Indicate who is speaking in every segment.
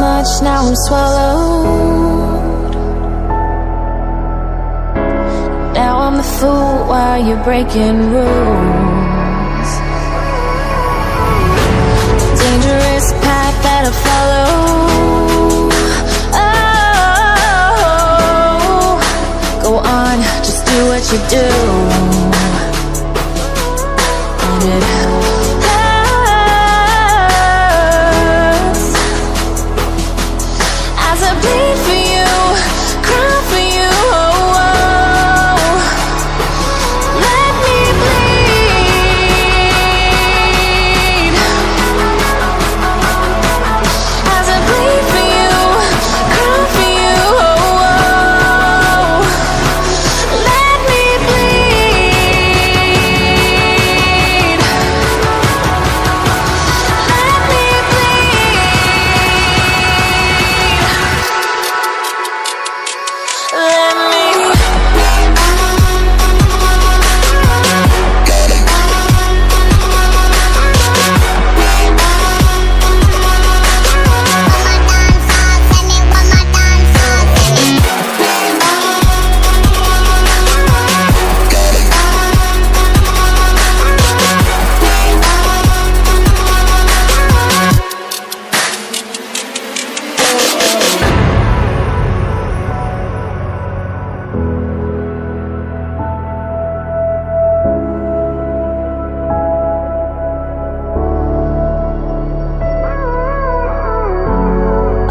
Speaker 1: much, now I'm swallowed. Now I'm the fool while you're breaking rules. Dangerous path that I follow. Oh, go on, just do what you do. And it hurts as I bleed for you, cry for you. Oh, oh. Let me bleed as I bleed for you, cry for you. Oh, oh. Let me bleed. Let me bleed. Let me.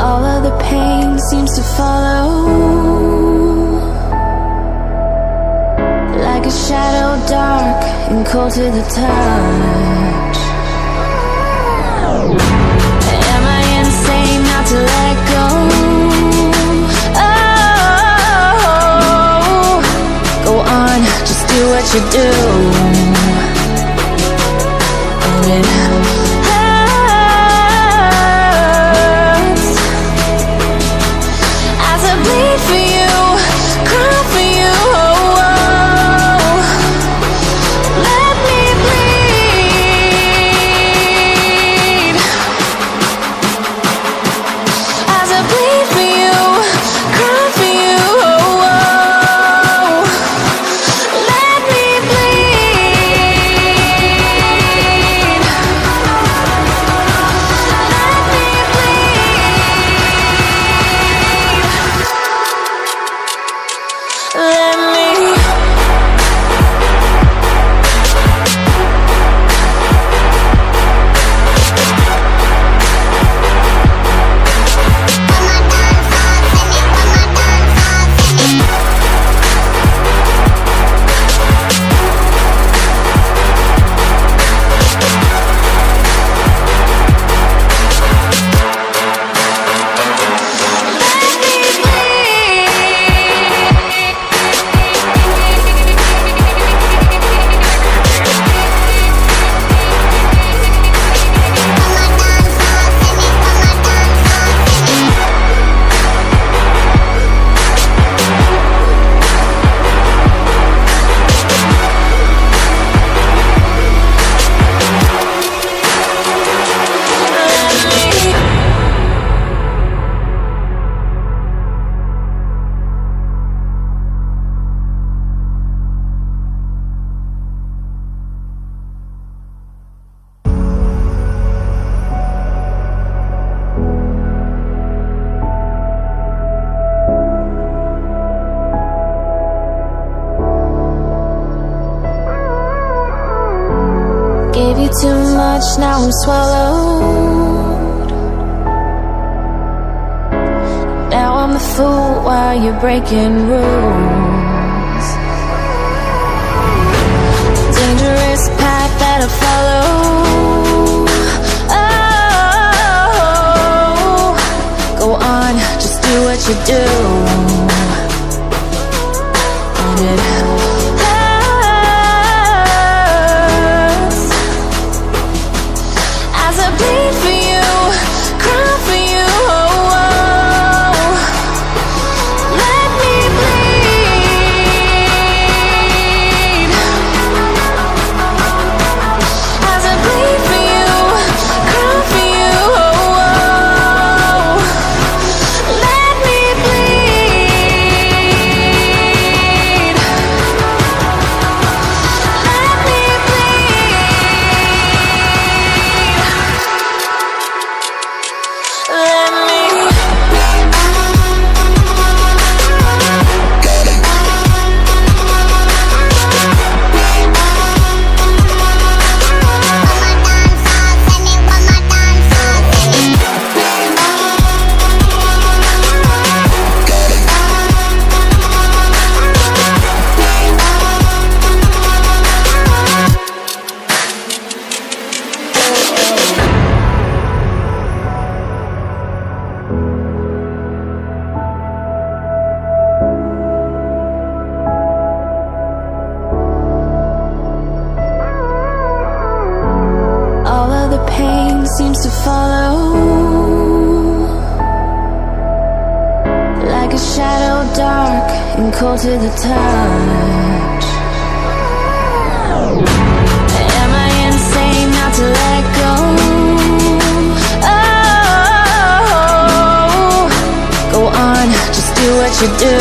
Speaker 1: All of the pain seems to follow, like a shadow, dark and cold to the touch. Am I insane not to let go? Oh, go on, just do what you do. And it hurts as I bleed for you, cry for you. Oh, oh. Let me bleed as I bleed for you, cry for you. Oh, oh. Let me bleed. Let me bleed. Let me. Gave you too much, now I'm swallowed. Now I'm the fool while you're breaking rules. Dangerous path that I follow. Oh, go on, just do what you do. And it hurts as I bleed for you, cry for you. Oh, oh. Let me bleed as I bleed for you, cry for you. Oh, oh. and cold to the touch. Am I insane not to let go? Oh, go on, just do what you do.